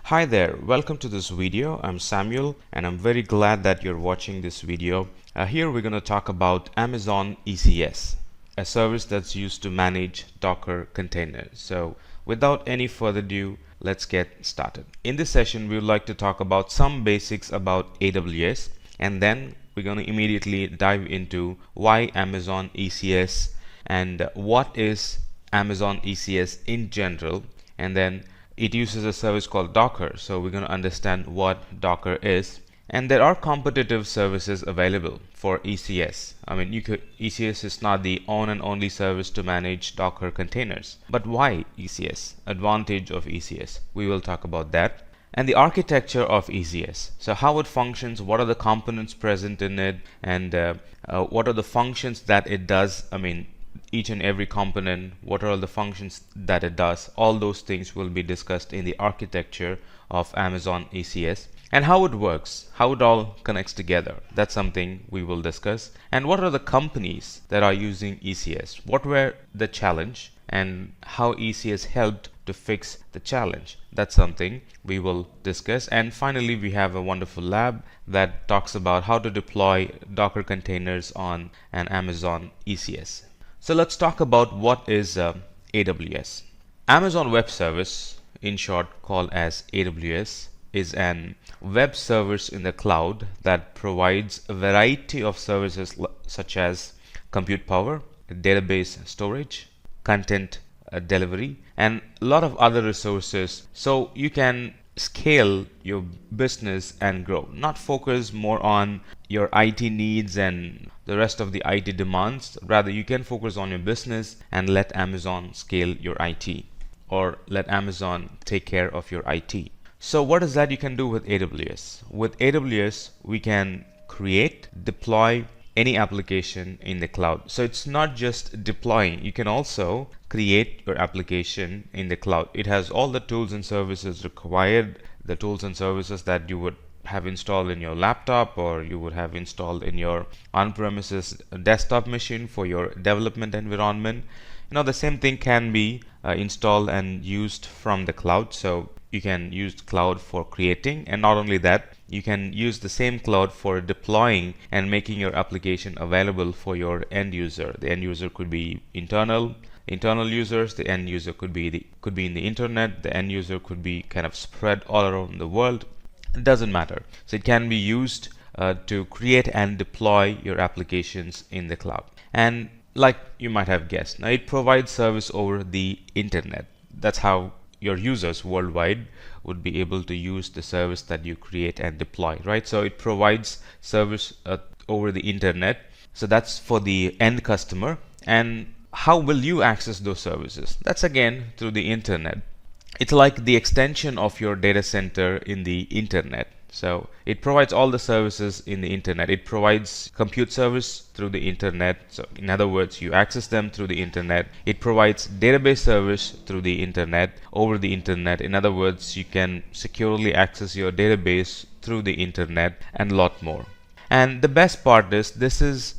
Hi there, welcome to this video. I'm Samuel and I'm very glad that you're watching this video. Here we're going to talk about Amazon ECS, a service that's used to manage Docker containers. So without any further ado, let's get started. In this session, we would like to talk about some basics about AWS, and then we're going to immediately dive into why Amazon ECS and what is Amazon ECS in general, and then it uses a service called Docker, so we're going to understand what Docker is. And there are competitive services available for ECS. ECS is not the own and only service to manage Docker containers. But why ECS? Advantage of ECS. We will talk about that. And the architecture of ECS. So how it functions, what are the components present in it, and what are the functions that it does. Each and every component, what are all the functions that it does. All those things will be discussed in the architecture of Amazon ECS, and how it works, how it all connects together. That's something we will discuss. And what are the companies that are using ECS, what were the challenge, and how ECS helped to fix the challenge. That's something we will discuss. And finally, we have a wonderful lab that talks about how to deploy Docker containers on an Amazon ECS. So let's talk about what is AWS. Amazon Web Service, in short called as AWS, is an web service in the cloud that provides a variety of services such as compute power, database storage, content delivery, and a lot of other resources, so you can scale your business and grow, not focus more on your IT needs and the rest of the IT demands. Rather, you can focus on your business and let Amazon scale your IT, or let Amazon take care of your IT. So what is that you can do with AWS? With AWS, we can create, deploy any application in the cloud. So it's not just deploying, you can also create your application in the cloud. It has all the tools and services required, the tools and services that you would have installed in your laptop, or you would have installed in your on-premises desktop machine for your development environment. The same thing can be installed and used from the cloud. So you can use cloud for creating, and not only that, you can use the same cloud for deploying and making your application available for your end user. The end user could be internal users. The end user could be in the internet. The end user could be kind of spread all around the world. It doesn't matter. So it can be used to create and deploy your applications in the cloud. And like you might have guessed, now it provides service over the internet. That's how your users worldwide would be able to use the service that you create and deploy, right? So it provides service over the internet. So that's for the end customer. And how will you access those services? That's again through the internet. It's like the extension of your data center in the internet. So it provides all the services in the internet. It provides compute service through the internet. So in other words, you access them through the internet. It provides database service through the internet, over the internet. In other words, you can securely access your database through the internet, and a lot more. And the best part is this is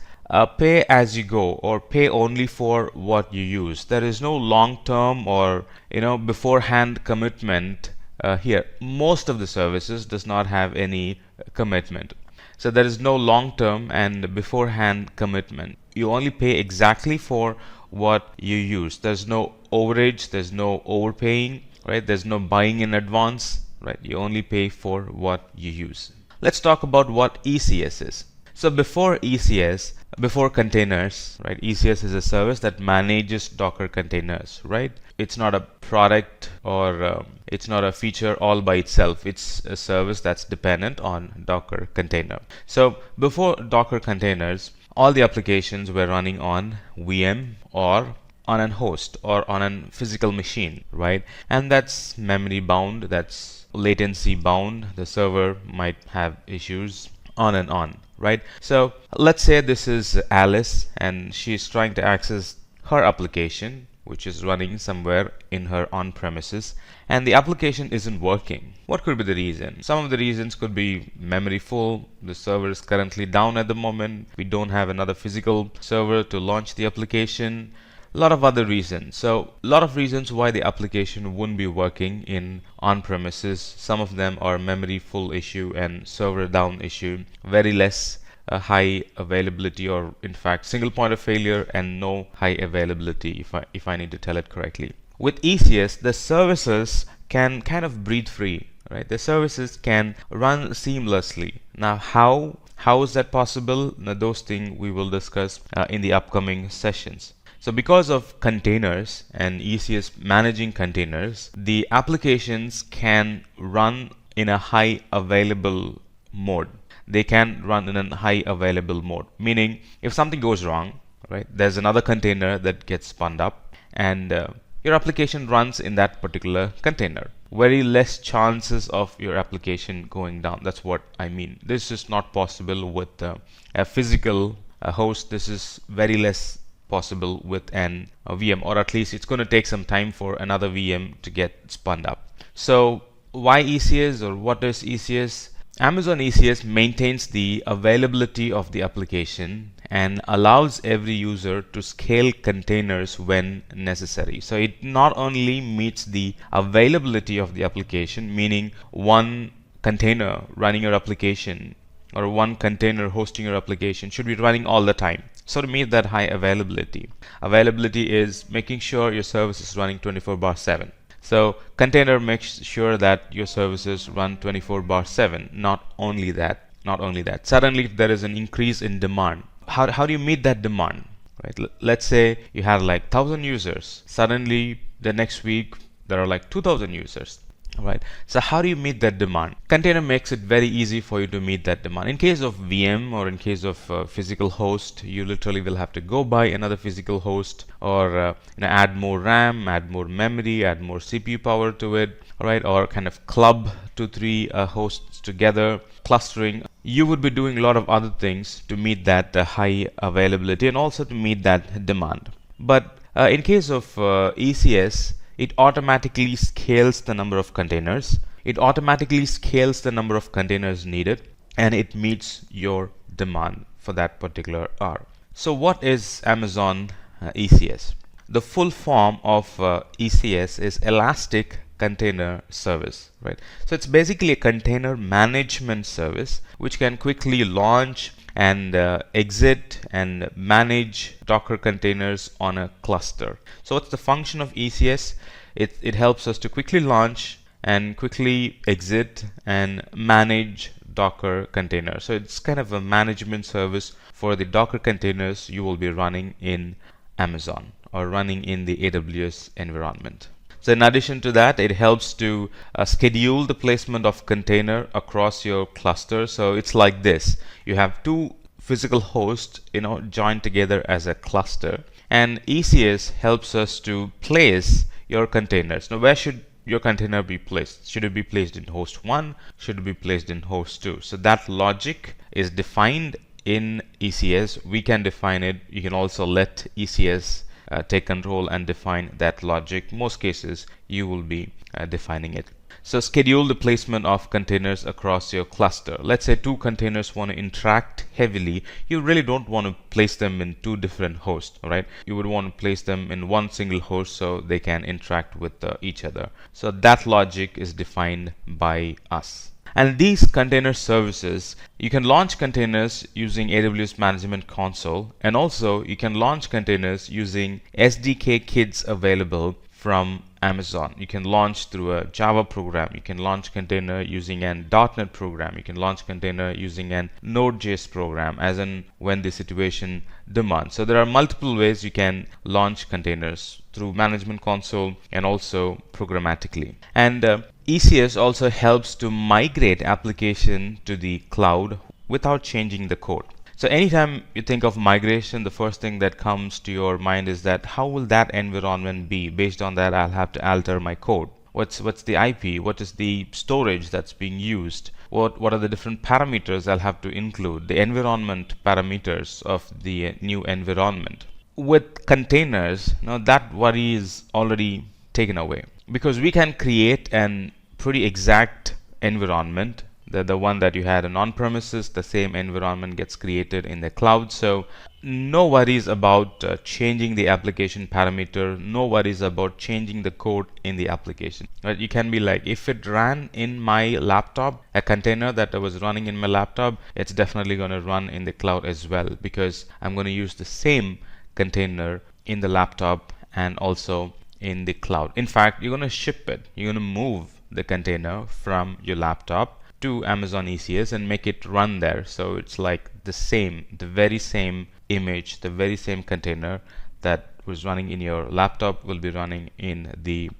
pay as you go, or pay only for what you use. There is no long-term or beforehand commitment here. Most of the services does not have any commitment. So there is no long-term and beforehand commitment. You only pay exactly for what you use. There's no overage, there's no overpaying, right? There's no buying in advance, right? You only pay for what you use. Let's talk about what ECS is. So before ECS, before containers, right? ECS is a service that manages Docker containers, right? It's not a product, or it's not a feature all by itself. It's a service that's dependent on Docker container. So before Docker containers, all the applications were running on VM or on a host or on a physical machine, right? And that's memory bound, that's latency bound. The server might have issues, on and on, right? So let's say this is Alice and she's trying to access her application, which is running somewhere in her on-premises, and the application isn't working. What could be the reason? Some of the reasons could be memory full, the server is currently down at the moment, we don't have another physical server to launch the application, A lot of other reasons. So a lot of reasons why the application wouldn't be working in on-premises. Some of them are memory full issue and server down issue, very less high availability, or in fact single point of failure and no high availability, if I need to tell it correctly. With ECS, the services can kind of breathe free, right? The services can run seamlessly. Now, how is that possible? Now, those things we will discuss in the upcoming sessions. So because of containers and ECS managing containers, the applications can run in a high available mode. They can run in a high available mode, meaning if something goes wrong, right, there's another container that gets spun up, and your application runs in that particular container. Very less chances of your application going down. That's what I mean. This is not possible with a physical host. This is very less possible with a VM, or at least it's going to take some time for another VM to get spun up. So why ECS, or what is ECS? Amazon ECS maintains the availability of the application and allows every user to scale containers when necessary. So it not only meets the availability of the application, meaning one container running your application or one container hosting your application should be running all the time. So to meet that high availability, availability is making sure your service is running 24/7. So container makes sure that your services run 24/7. Not only that. Suddenly, if there is an increase in demand, how do you meet that demand? Right? Let's say you had like 1,000 users. Suddenly, the next week there are like 2,000 users. Right. So how do you meet that demand? Container makes it very easy for you to meet that demand. In case of VM, or in case of physical host, you literally will have to go buy another physical host, or add more RAM, add more memory, add more CPU power to it, right? Or kind of club 2-3 hosts together, clustering. You would be doing a lot of other things to meet that high availability and also to meet that demand. But in case of ECS, it automatically scales the number of containers. It automatically scales the number of containers needed, and it meets your demand for that particular hour. So what is Amazon ECS? The full form of ECS is Elastic Container Service, right? So it's basically a container management service which can quickly launch and exit and manage Docker containers on a cluster. So what's the function of ECS? It helps us to quickly launch and quickly exit and manage Docker containers. So it's kind of a management service for the Docker containers you will be running in Amazon or running in the AWS environment. So in addition to that, it helps to schedule the placement of container across your cluster. So it's like this. You have two physical hosts, joined together as a cluster, and ECS helps us to place your containers. Now, where should your container be placed? Should it be placed in host 1? Should it be placed in host 2? So that logic is defined in ECS. We can define it. You can also let ECS take control and define that logic. Most cases you will be defining it. So schedule the placement of containers across your cluster. Let's say two containers want to interact heavily. You really don't want to place them in two different hosts, right? You would want to place them in one single host so they can interact with each other. So that logic is defined by us. And these container services, you can launch containers using AWS Management Console, and also you can launch containers using SDK kits available from Amazon. You can launch through a Java program. You can launch container using an .NET program. You can launch container using an Node.js program, as in when the situation demands. So there are multiple ways you can launch containers through Management Console and also programmatically. And ECS also helps to migrate application to the cloud without changing the code. So anytime you think of migration, the first thing that comes to your mind is that how will that environment be? Based on that, I'll have to alter my code. What's the IP? What is the storage that's being used? What are the different parameters I'll have to include? The environment parameters of the new environment. With containers, now that worry is already taken away, because we can create an pretty exact environment. The one that you had on premises, the same environment gets created in the cloud. So no worries about changing the application parameter, no worries about changing the code in the application. Right? You can be like, if it ran in my laptop, a container that I was running in my laptop, it's definitely going to run in the cloud as well, because I'm going to use the same container in the laptop and also in the cloud. In fact, you're going to ship it, you're going to move the container from your laptop to Amazon ECS and make it run there. So it's like the very same image, the very same container that was running in your laptop will be running in the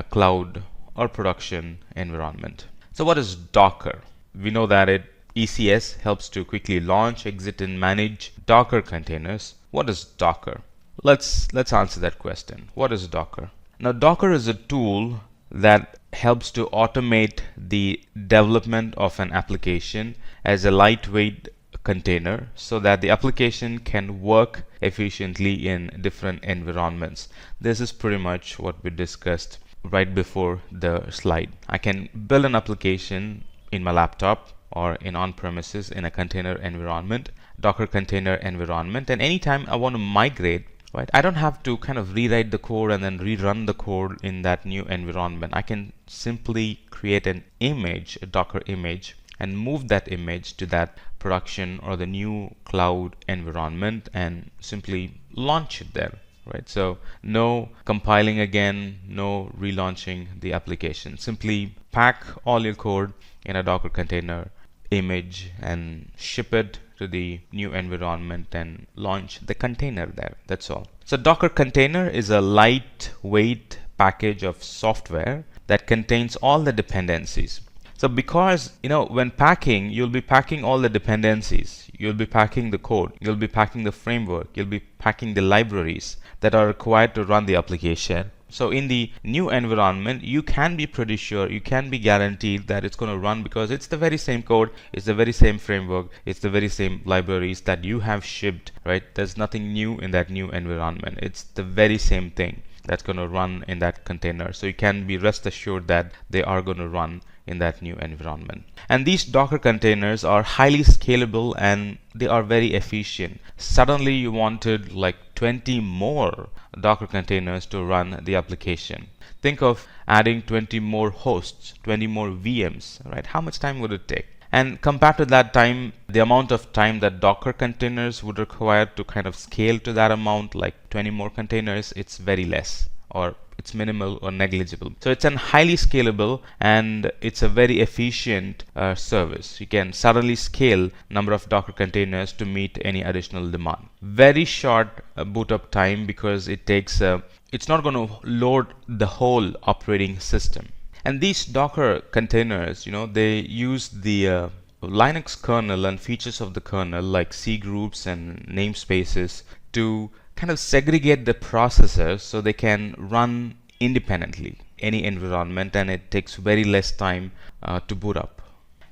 cloud or production environment. So what is Docker? We know that ECS helps to quickly launch, exit, and manage Docker containers. What is Docker? Let's answer that question. What is Docker? Now, Docker is a tool that helps to automate the development of an application as a lightweight container so that the application can work efficiently in different environments. This is pretty much what we discussed right before the slide. I can build an application in my laptop or in on-premises in a container environment, Docker container environment, and anytime I want to migrate, right, I don't have to kind of rewrite the code and then rerun the code in that new environment. I can simply create an image, a Docker image, and move that image to that production or the new cloud environment and simply launch it there. Right, so no compiling again, no relaunching the application. Simply pack all your code in a Docker container image and ship it to the new environment and launch the container there. That's all. So Docker container is a lightweight package of software that contains all the dependencies. So because, when packing, you'll be packing all the dependencies, you'll be packing the code, you'll be packing the framework, you'll be packing the libraries that are required to run the application. So in the new environment, you can be pretty sure, you can be guaranteed that it's going to run because it's the very same code, it's the very same framework, it's the very same libraries that you have shipped, right? There's nothing new in that new environment. It's the very same thing that's going to run in that container. So you can be rest assured that they are going to run in that new environment. And these Docker containers are highly scalable and they are very efficient. Suddenly you wanted like 20 more Docker containers to run the application. Think of adding 20 more hosts, 20 more VMs, right? How much time would it take? And compared to that time, the amount of time that Docker containers would require to kind of scale to that amount, like 20 more containers, it's very less, or it's minimal or negligible. So it's an highly scalable and it's a very efficient service. You can suddenly scale number of Docker containers to meet any additional demand. Very short boot up time because it takes it's not going to load the whole operating system. And these Docker containers, they use the Linux kernel and features of the kernel like C groups and namespaces to kind of segregate the processors so they can run independently any environment, and it takes very less time to boot up.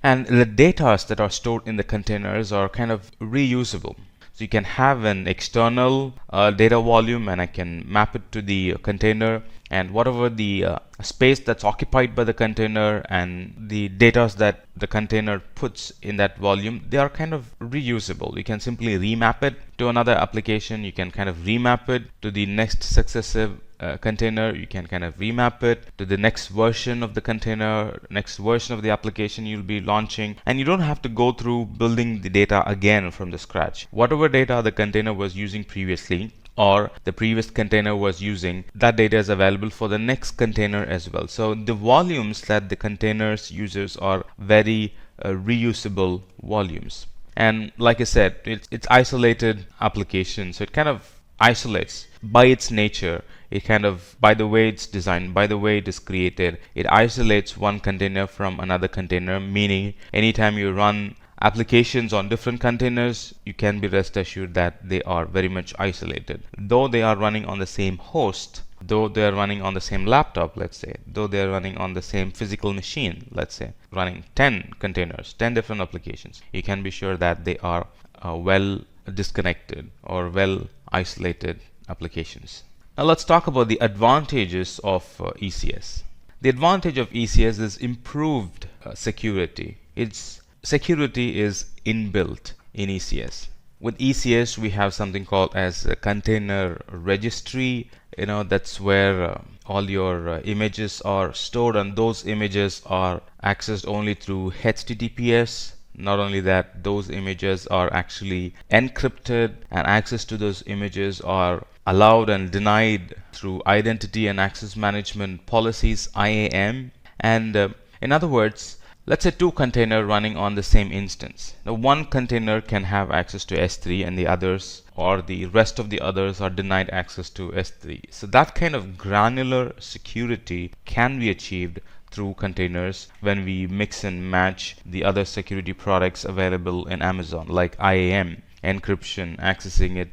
And the data that are stored in the containers are kind of reusable. So you can have an external data volume and I can map it to the container, and whatever the space that's occupied by the container and the data that the container puts in that volume, they are kind of reusable. You can simply remap it to another application. You can kind of remap it to the next successive container. You can kind of remap it to the next version of the container, next version of the application you'll be launching, and you don't have to go through building the data again from the scratch. Whatever data the container was using previously or the previous container was using, that data is available for the next container as well. So the volumes that the containers uses are very reusable volumes. And like I said, it's isolated application, so it kind of isolates by its nature. It kind of, by the way it's designed, by the way it is created, it isolates one container from another container, meaning anytime you run applications on different containers, you can be rest assured that they are very much isolated. Though they are running on the same host, though they are running on the same laptop, let's say, though they are running on the same physical machine, let's say, running 10 containers, 10 different applications, you can be sure that they are well disconnected or well isolated applications. Now let's talk about the advantages of ECS. The advantage of ECS is improved security. Its security is inbuilt in ECS. with ECS, we have something called as a container registry. That's where all your images are stored, and those images are accessed only through HTTPS. Not only that, those images are actually encrypted, and access to those images are allowed and denied through identity and access management policies, IAM. And in other words, let's say two containers running on the same instance. Now, one container can have access to S3 and the others, or the rest of the others, are denied access to S3. So that kind of granular security can be achieved through containers when we mix and match the other security products available in Amazon, like IAM, encryption, accessing it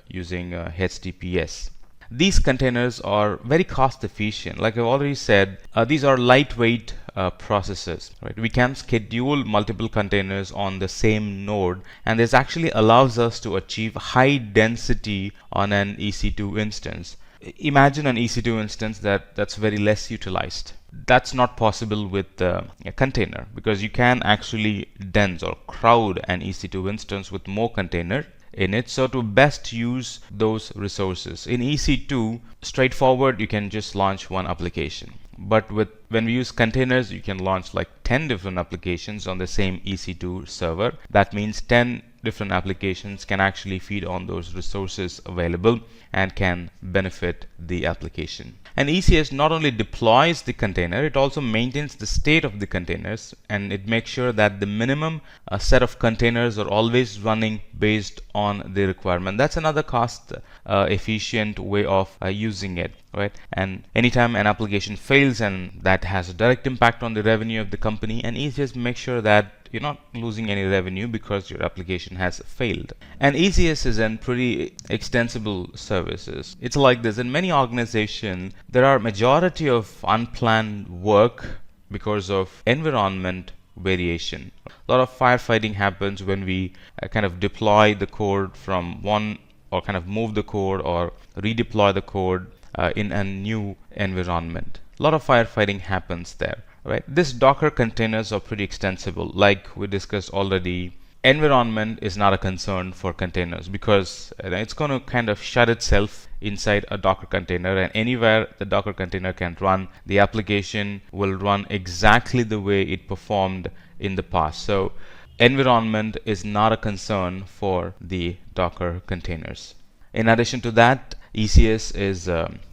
using HTTPS. These containers are very cost efficient. Like I've already said, these are lightweight processes. Right? We can schedule multiple containers on the same node, and this actually allows us to achieve high density on an EC2 instance. Imagine an EC2 instance that's very less utilized. That's not possible with a container, because you can actually dense or crowd an EC2 instance with more container in it, so to best use those resources. In EC2, straightforward, you can just launch one application. But when we use containers, you can launch like 10 different applications on the same EC2 server. That means 10 different applications can actually feed on those resources available and can benefit the application. And ECS not only deploys the container, it also maintains the state of the containers, and it makes sure that the minimum set of containers are always running based on the requirement. That's another cost efficient way of using it, right? And anytime an application fails, and that has a direct impact on the revenue of the company, and ECS makes sure that you're not losing any revenue because your application has failed. And ECS is a pretty extensible services. It's like this: in many organizations, there are majority of unplanned work because of environment variation. A lot of firefighting happens when we kind of deploy the code from one, or kind of move the code or redeploy the code in a new environment. A lot of firefighting happens there. Right. This Docker containers are pretty extensible. Like we discussed already, environment is not a concern for containers, because it's going to kind of shut itself inside a Docker container, and anywhere the Docker container can run, the application will run exactly the way it performed in the past. So environment is not a concern for the Docker containers. In addition to that, ECS is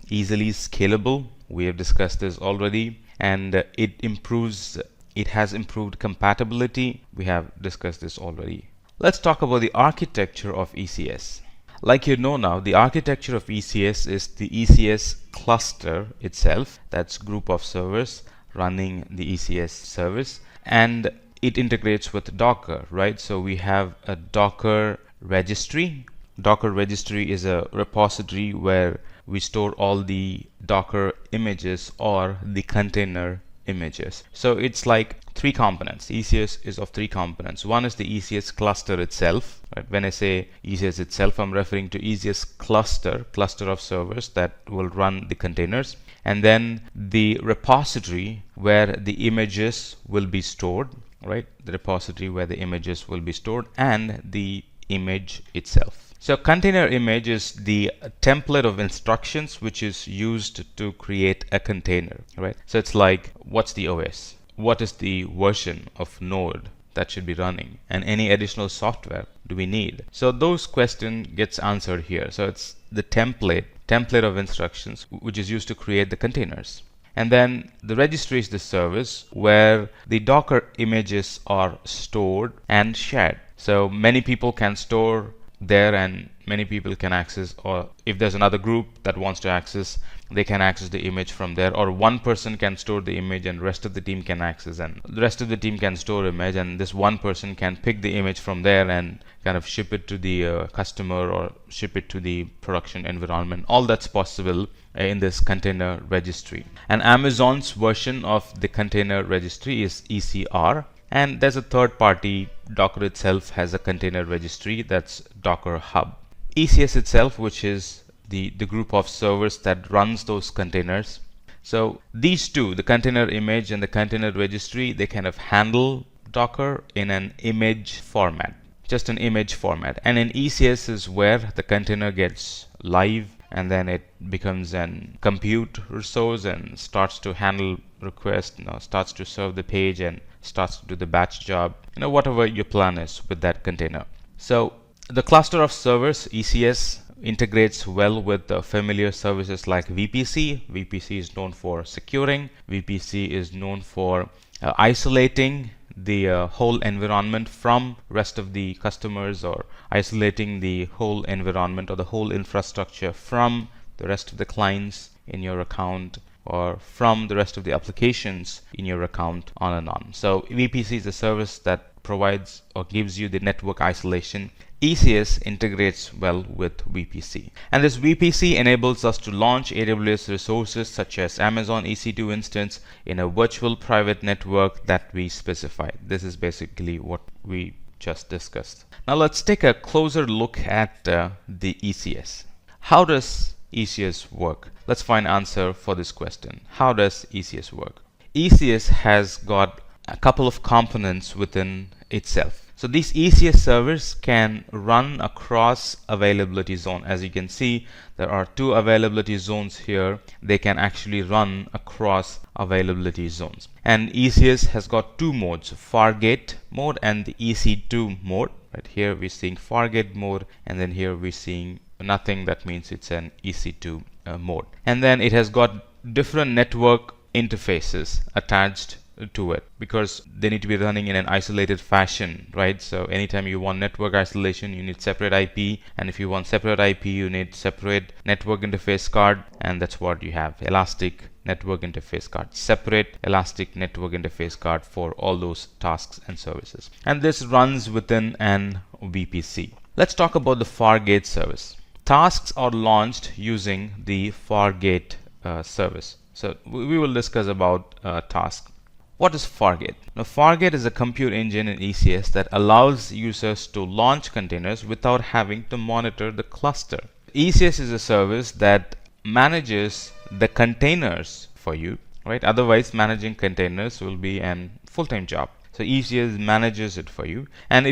easily scalable. We have discussed this already. And it has improved compatibility. We have discussed this already. Let's talk about the architecture of ECS. Like you know now, the architecture of ECS is the ECS cluster itself. That's group of servers running the ECS service, and it integrates with Docker, right? So we have a Docker registry. Docker registry is a repository where we store all the Docker images or the container images. So it's like three components. ECS is of three components. One is the ECS cluster itself. Right? When I say ECS itself, I'm referring to ECS cluster of servers that will run the containers. And then the repository where the images will be stored, right? The repository where the images will be stored, and the image itself. So container image is the template of instructions which is used to create a container, right? So it's like, what's the OS? What is the version of node that should be running? And any additional software do we need? So those questions gets answered here. So it's the template of instructions which is used to create the containers. And then the registry is the service where the Docker images are stored and shared. So many people can store there, and many people can access, or if there's another group that wants to access, they can access the image from there, or one person can store the image and rest of the team can access, and the rest of the team can store image, and this one person can pick the image from there and kind of ship it to the customer or ship it to the production environment. All that's possible in this container registry. And Amazon's version of the container registry is ECR. And there's a third party. Docker itself has a container registry, that's Docker Hub. ECS itself, which is the group of servers that runs those containers. So these two, the container image and the container registry, they kind of handle Docker in an image format. just an image format. And in ECS is where the container gets live, and then it becomes an compute resource and starts to handle requests, starts to serve the page and starts to do the batch job, whatever your plan is with that container. So the cluster of servers, ECS, integrates well with the familiar services like VPC. VPC is known for securing. VPC is known for isolating the whole environment from rest of the customers, or isolating the whole environment or the whole infrastructure from the rest of the clients in your account, or from the rest of the applications in your account, on and on. So VPC is a service that provides or gives you the network isolation. ECS integrates well with VPC, and this VPC enables us to launch AWS resources such as Amazon EC2 instance in a virtual private network that we specify. This is basically what we just discussed. Now let's take a closer look at the ECS. How does ECS work? Let's find answer for this question. How does ECS work? ECS has got a couple of components within itself. So these ECS servers can run across availability zone. As you can see, there are two availability zones here. They can actually run across availability zones. And ECS has got two modes, Fargate mode and the EC2 mode. Right here we're seeing Fargate mode, and then here we're seeing nothing. That means it's an EC2 mode. And then it has got different network interfaces attached to it, because they need to be running in an isolated fashion, right? So anytime you want network isolation, you need separate IP, and if you want separate IP, you need separate network interface card, and that's what you have, elastic network interface card, separate elastic network interface card for all those tasks and services. And this runs within an VPC. Let's talk about the Fargate service. Tasks are launched using the Fargate service. So we will discuss about tasks. What is Fargate? Now, Fargate is a compute engine in ECS that allows users to launch containers without having to monitor the cluster. ECS is a service that manages the containers for you, right? Otherwise, managing containers will be a full-time job. So ECS manages it for you, and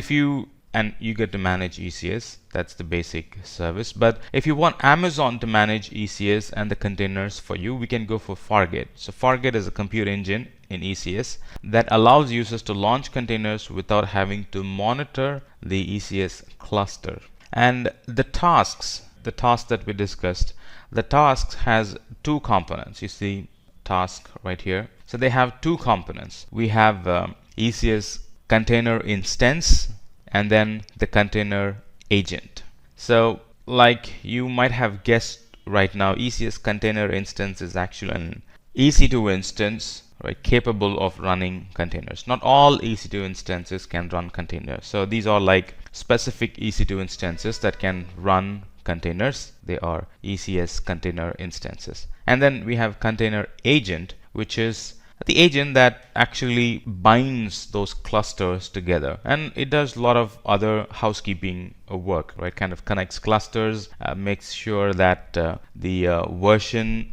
you get to manage ECS. That's the basic service. But if you want Amazon to manage ECS and the containers for you, we can go for Fargate. So Fargate is a compute engine in ECS that allows users to launch containers without having to monitor the ECS cluster. And the tasks that we discussed, the tasks has two components. You see task right here. So they have two components. We have ECS container instance, and then the container agent. So like you might have guessed right now, ECS container instance is actually an EC2 instance, right, capable of running containers. Not all EC2 instances can run containers. So these are like specific EC2 instances that can run containers. They are ECS container instances. And then we have container agent, which is the agent that actually binds those clusters together, and it does a lot of other housekeeping work, right? Kind of connects clusters, makes sure that the version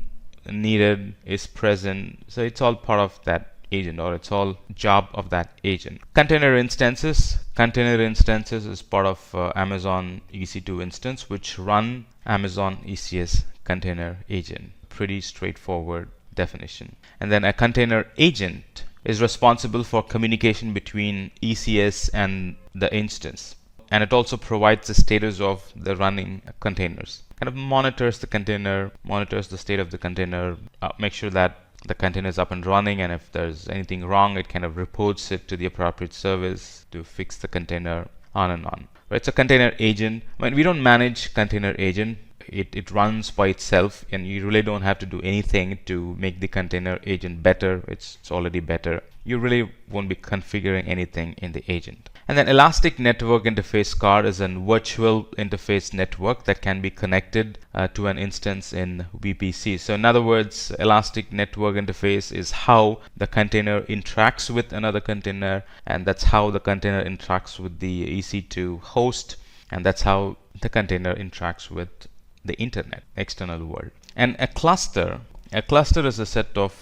needed is present. So it's all part of that agent, or it's all job of that agent. Container instances is part of Amazon EC2 instance, which run Amazon ECS container agent. Pretty straightforward definition. And then a container agent is responsible for communication between ECS and the instance, and it also provides the status of the running containers. Kind of monitors the container, monitors the state of the container, make sure that the container is up and running, and if there's anything wrong, it kind of reports it to the appropriate service to fix the container, on and on. Right? So container agent, when we don't manage container agent, it runs by itself, and you really don't have to do anything to make the container agent better. It's already better. You really won't be configuring anything in the agent. And then elastic network interface card is a virtual interface network that can be connected to an instance in VPC. So in other words, elastic network interface is how the container interacts with another container, and that's how the container interacts with the EC2 host, and that's how the container interacts with the internet, external world. And a cluster is a set of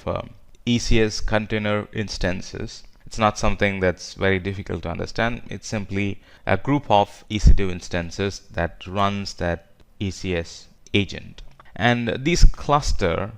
ECS container instances It's not something that's very difficult to understand. It's simply a group of EC2 instances that runs that ECS agent. And these cluster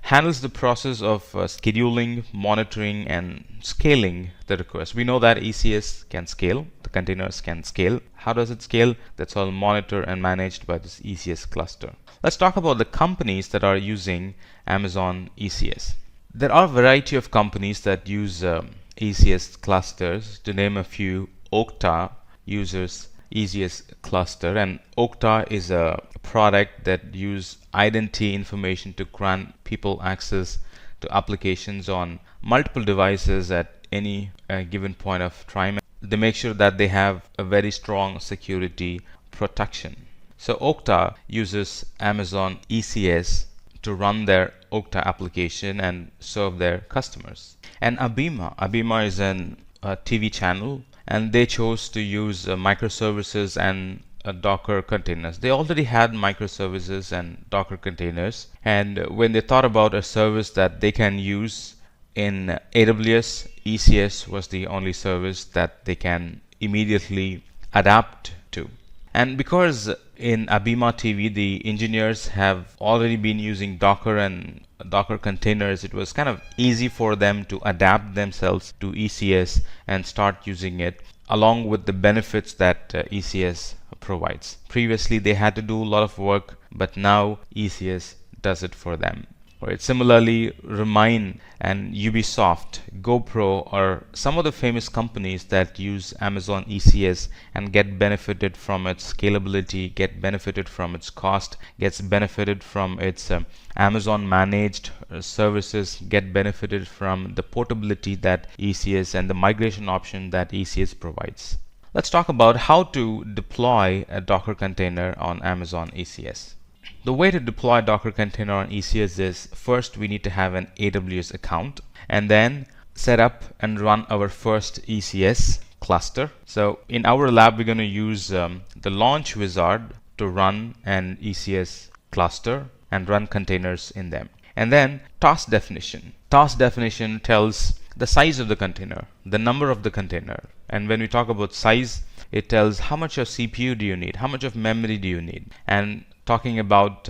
handles the process of scheduling, monitoring, and scaling the request. We know that ECS can scale, the containers can scale. How does it scale? That's all monitored and managed by this ECS cluster. Let's talk about the companies that are using Amazon ECS. There are a variety of companies that use ECS clusters. To name a few, Okta uses ECS cluster, and Okta is a product that uses identity information to grant people access to applications on multiple devices at any given point of time. They make sure that they have a very strong security protection. So Okta uses Amazon ECS to run their Okta application and serve their customers. And Abima is an TV channel, and they chose to use microservices and Docker containers. They already had microservices and Docker containers, and when they thought about a service that they can use in AWS, ECS was the only service that they can immediately adapt to. And because in Abima TV the engineers have already been using Docker and Docker containers, it was kind of easy for them to adapt themselves to ECS and start using it, along with the benefits that ECS provides. Previously they had to do a lot of work, but now ECS does it for them. Right. Similarly, Remain and Ubisoft, GoPro are some of the famous companies that use Amazon ECS and get benefited from its scalability, get benefited from its cost, gets benefited from its Amazon managed services, get benefited from the portability that ECS and the migration option that ECS provides. Let's talk about how to deploy a Docker container on Amazon ECS. The way to deploy a Docker container on ECS is, first we need to have an AWS account and then set up and run our first ECS cluster. So in our lab we're going to use the launch wizard to run an ECS cluster and run containers in them. And then task definition. Task definition tells the size of the container, the number of the container. And when we talk about size, it tells how much of CPU do you need, how much of memory do you need. And talking about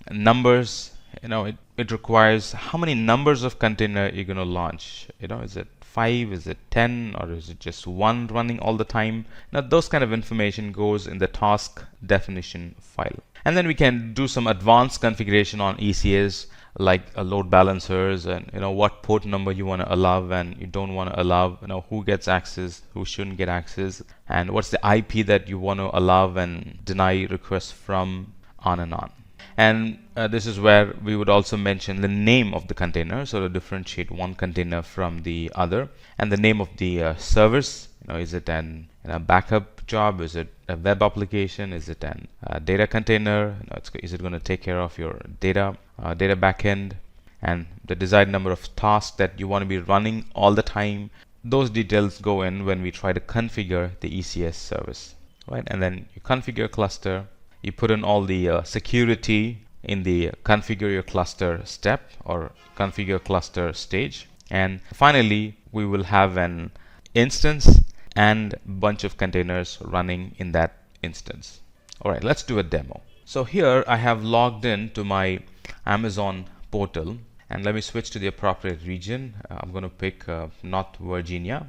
numbers, it requires how many numbers of container you're going to launch. Is it 5, is it 10, or is it just one running all the time? Now those kind of information goes in the task definition file. And then we can do some advanced configuration on ECS, like load balancers and what port number you want to allow and you don't want to allow, who gets access, who shouldn't get access, and what's the IP that you want to allow and deny requests from, on and on. And this is where we would also mention the name of the container, so to differentiate one container from the other, and the name of the service. Is it an backup job? Is it a web application? Is it an data container? Is it going to take care of your data backend? And the desired number of tasks that you want to be running all the time. Those details go in when we try to configure the ECS service, right? And then you configure your cluster. You put in all the security in the configure your cluster step or configure cluster stage. And finally, we will have an instance and bunch of containers running in that instance. All right, let's do a demo. So here I have logged in to my Amazon portal, and let me switch to the appropriate region. I'm going to pick North Virginia.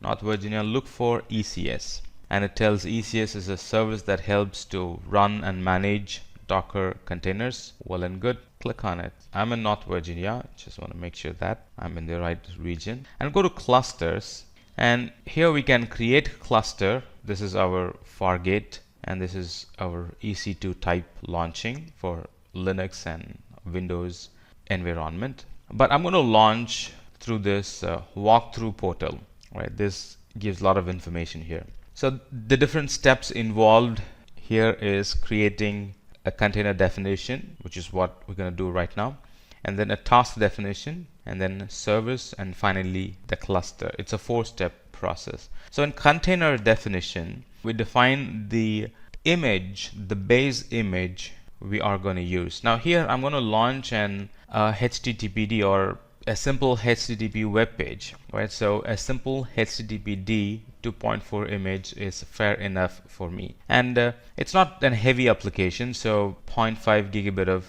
North Virginia, look for ECS. And it tells ECS is a service that helps to run and manage Docker containers. Well and good. Click on it. I'm in North Virginia. Just want to make sure that I'm in the right region. And go to clusters. And here we can create cluster. This is our Fargate, and this is our EC2 type launching for Linux and Windows environment. But I'm going to launch through this walkthrough portal. Right? This gives a lot of information here. So the different steps involved here is creating a container definition, which is what we're going to do right now, and then a task definition, and then service, and finally the cluster. It's a 4-step process. So in container definition, we define the image, the base image we are going to use. Now here I'm going to launch an HTTPD or a simple HTTP web page, right? So a simple HTTPD 2.4 image is fair enough for me. And it's not a heavy application, so zero 0.5 gigabit of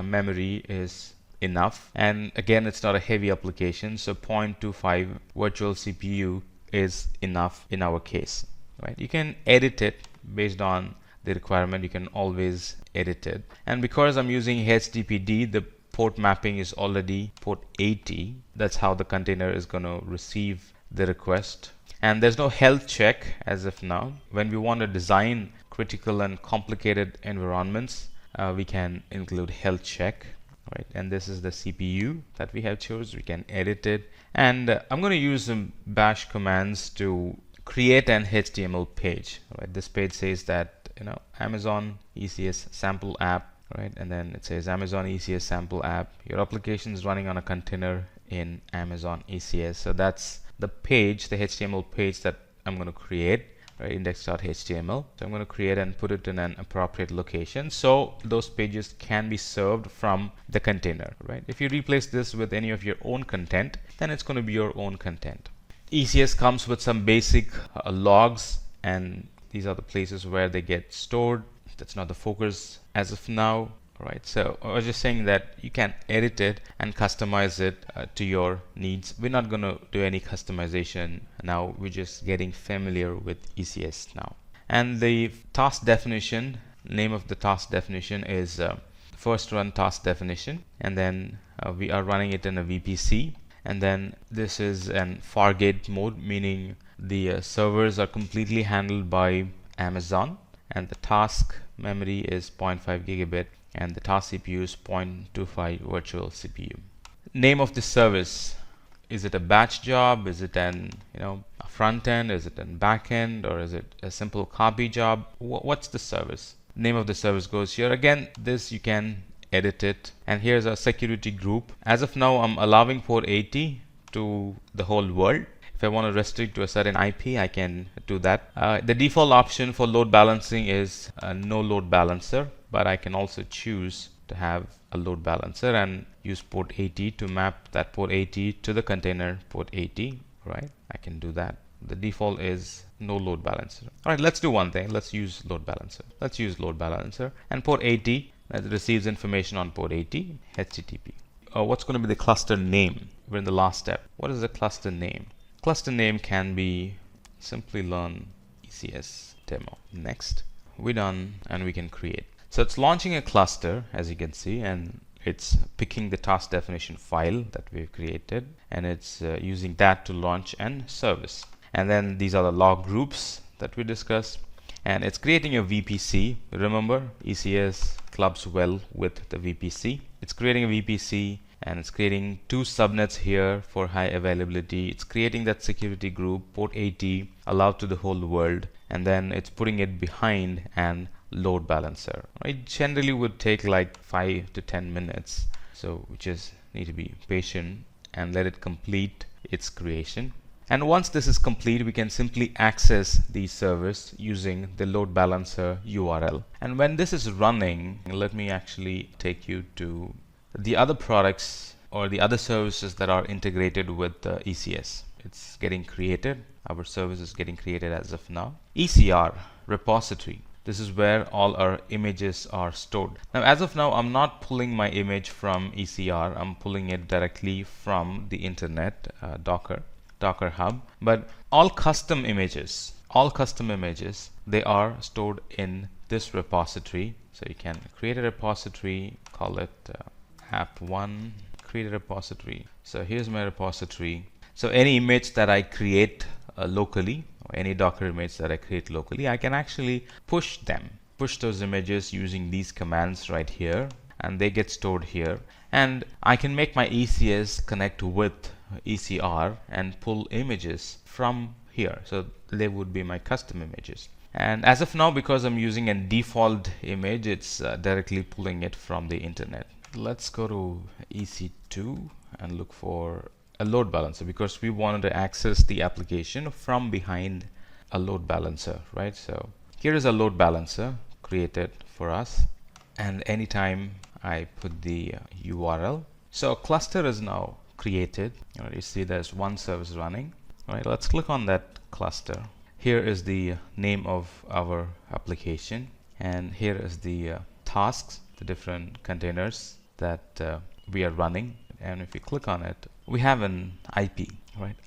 memory is enough. And again, it's not a heavy application, so 0.25 virtual CPU is enough in our case, right? You can edit it based on the requirement. You can always edit it. And because I'm using HTTPD, the port mapping is already port 80. That's how the container is going to receive the request. And there's no health check as of now. When we want to design critical and complicated environments, we can include health check, right? And this is the CPU that we have chosen. We can edit it. And I'm going to use some bash commands to create an HTML page, right? This page says that, Amazon ECS sample app, right? And then it says Amazon ECS sample app. Your application is running on a container in Amazon ECS. So that's the page, the HTML page that I'm going to create, right? Index.html. So I'm going to create and put it in an appropriate location so those pages can be served from the container, right? If you replace this with any of your own content, then it's going to be your own content. ECS comes with some basic logs, and these are the places where they get stored. That's not the focus as of now, right? So I was just saying that you can edit it and customize it to your needs. We're not going to do any customization now. We're just getting familiar with ECS now. And the task definition, name of the task definition is first run task definition, and then we are running it in a VPC. And then this is an Fargate mode, meaning the servers are completely handled by Amazon, and the task memory is 0.5 gigabit, and the task CPU is 0.25 virtual CPU. Name of the service: is it a batch job? Is it an a front end? Is it a back end? Or is it a simple copy job? What's the service? Name of the service goes here. Again, this you can edit it. And here's a security group. As of now, I'm allowing port 80 to the whole world. If I want to restrict to a certain IP, I can do that. The default option for load balancing is no load balancer, but I can also choose to have a load balancer and use port 80 to map that port 80 to the container port 80, right? I can do that. The default is no load balancer. All right, let's do one thing. Let's use load balancer. Let's use load balancer, and port 80 that receives information on port 80 HTTP. What's going to be the cluster name? We're in the last step. What is the cluster name? Cluster name can be Simplilearn ECS demo. Next, we're done, and we can create. So it's launching a cluster, as you can see, and it's picking the task definition file that we've created, and it's using that to launch an service. And then these are the log groups that we discussed, and it's creating a VPC. Remember, ECS clubs well with the VPC. It's creating a VPC, and it's creating two subnets here for high availability. It's creating that security group, port 80, allowed to the whole world, and then it's putting it behind an load balancer. It generally would take like 5 to 10 minutes, so we just need to be patient and let it complete its creation. And once this is complete, we can simply access these servers using the load balancer URL. And when this is running, let me actually take you to the other products or the other services that are integrated with ECS. It's getting created. Our service is getting created as of now. ECR repository. This is where all our images are stored. Now, as of now, I'm not pulling my image from ECR. I'm pulling it directly from the internet, Docker Hub. But all custom images, they are stored in this repository. So you can create a repository, call it app1, create a repository. So here's my repository. So any image that I create locally, or any Docker image that I create locally, I can actually push those images using these commands right here, and they get stored here. And I can make my ECS connect with ECR and pull images from here. So they would be my custom images. And as of now, because I'm using a default image, it's directly pulling it from the internet. Let's go to EC2 and look for a load balancer, because we wanted to access the application from behind a load balancer, right? So here is a load balancer created for us, and anytime I put the URL, so cluster is now created. You see there's one service running. Let's click on that cluster. Here is the name of our application, and here is the tasks, the different containers that we are running. And if you click on it, we have an IP,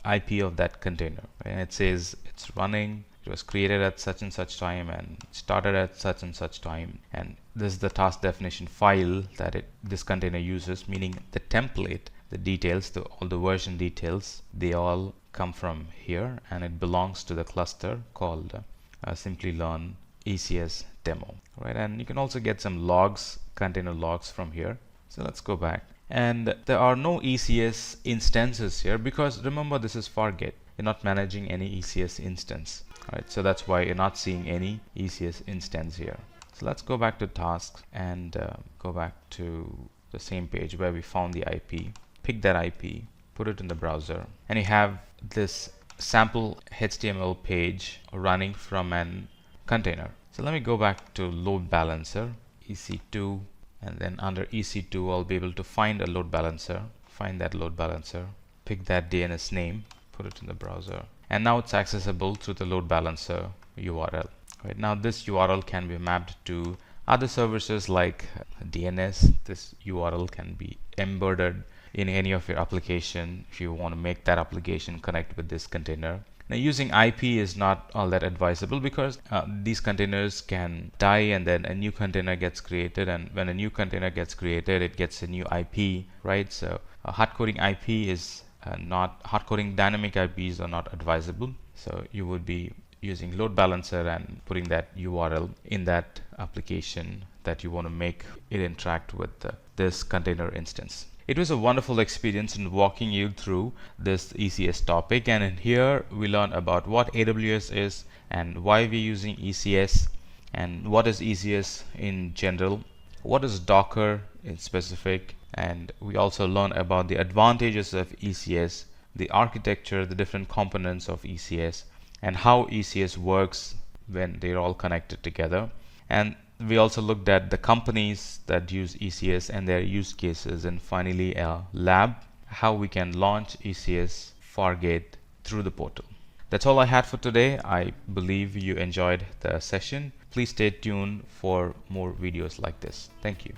IP of that container. And it says it's running, it was created at such and such time and started at such and such time. And this is the task definition file that this container uses, meaning the template, the details, all the version details, they all come from here, and it belongs to the cluster called Simplilearn ECS demo. And you can also get some logs, container logs from here. So let's go back. And there are no ECS instances here because remember, this is Fargate. You're not managing any ECS instance. So that's why you're not seeing any ECS instance here. So let's go back to tasks and go back to the same page where we found the IP. Pick that IP, put it in the browser, and you have this sample HTML page running from an container. So let me go back to load balancer, EC2, and then under EC2 I'll be able to find a load balancer, find that load balancer, pick that DNS name, put it in the browser, and now it's accessible through the load balancer URL. Now this URL can be mapped to other services like DNS. This URL can be embedded in any of your application if you want to make that application connect with this container. Now using IP is not all that advisable because these containers can die and then a new container gets created, and when a new container gets created it gets a new IP, so hardcoding IP is not, hardcoding dynamic IPs are not advisable. So you would be using load balancer and putting that URL in that application that you want to make it interact with this container instance. It was a wonderful experience in walking you through this ECS topic, and in here we learned about what AWS is and why we're using ECS, and what is ECS in general, what is Docker in specific, and we also learned about the advantages of ECS, the architecture, the different components of ECS, and how ECS works when they're all connected together. And we also looked at the companies that use ECS and their use cases, and finally a lab, how we can launch ECS Fargate through the portal. That's all I had for today. I believe you enjoyed the session. Please stay tuned for more videos like this. Thank you.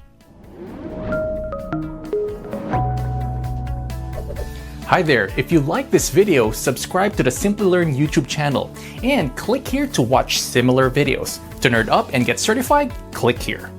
Hi there, if you like this video, subscribe to the Simplilearn YouTube channel and click here to watch similar videos. To nerd up and get certified, click here.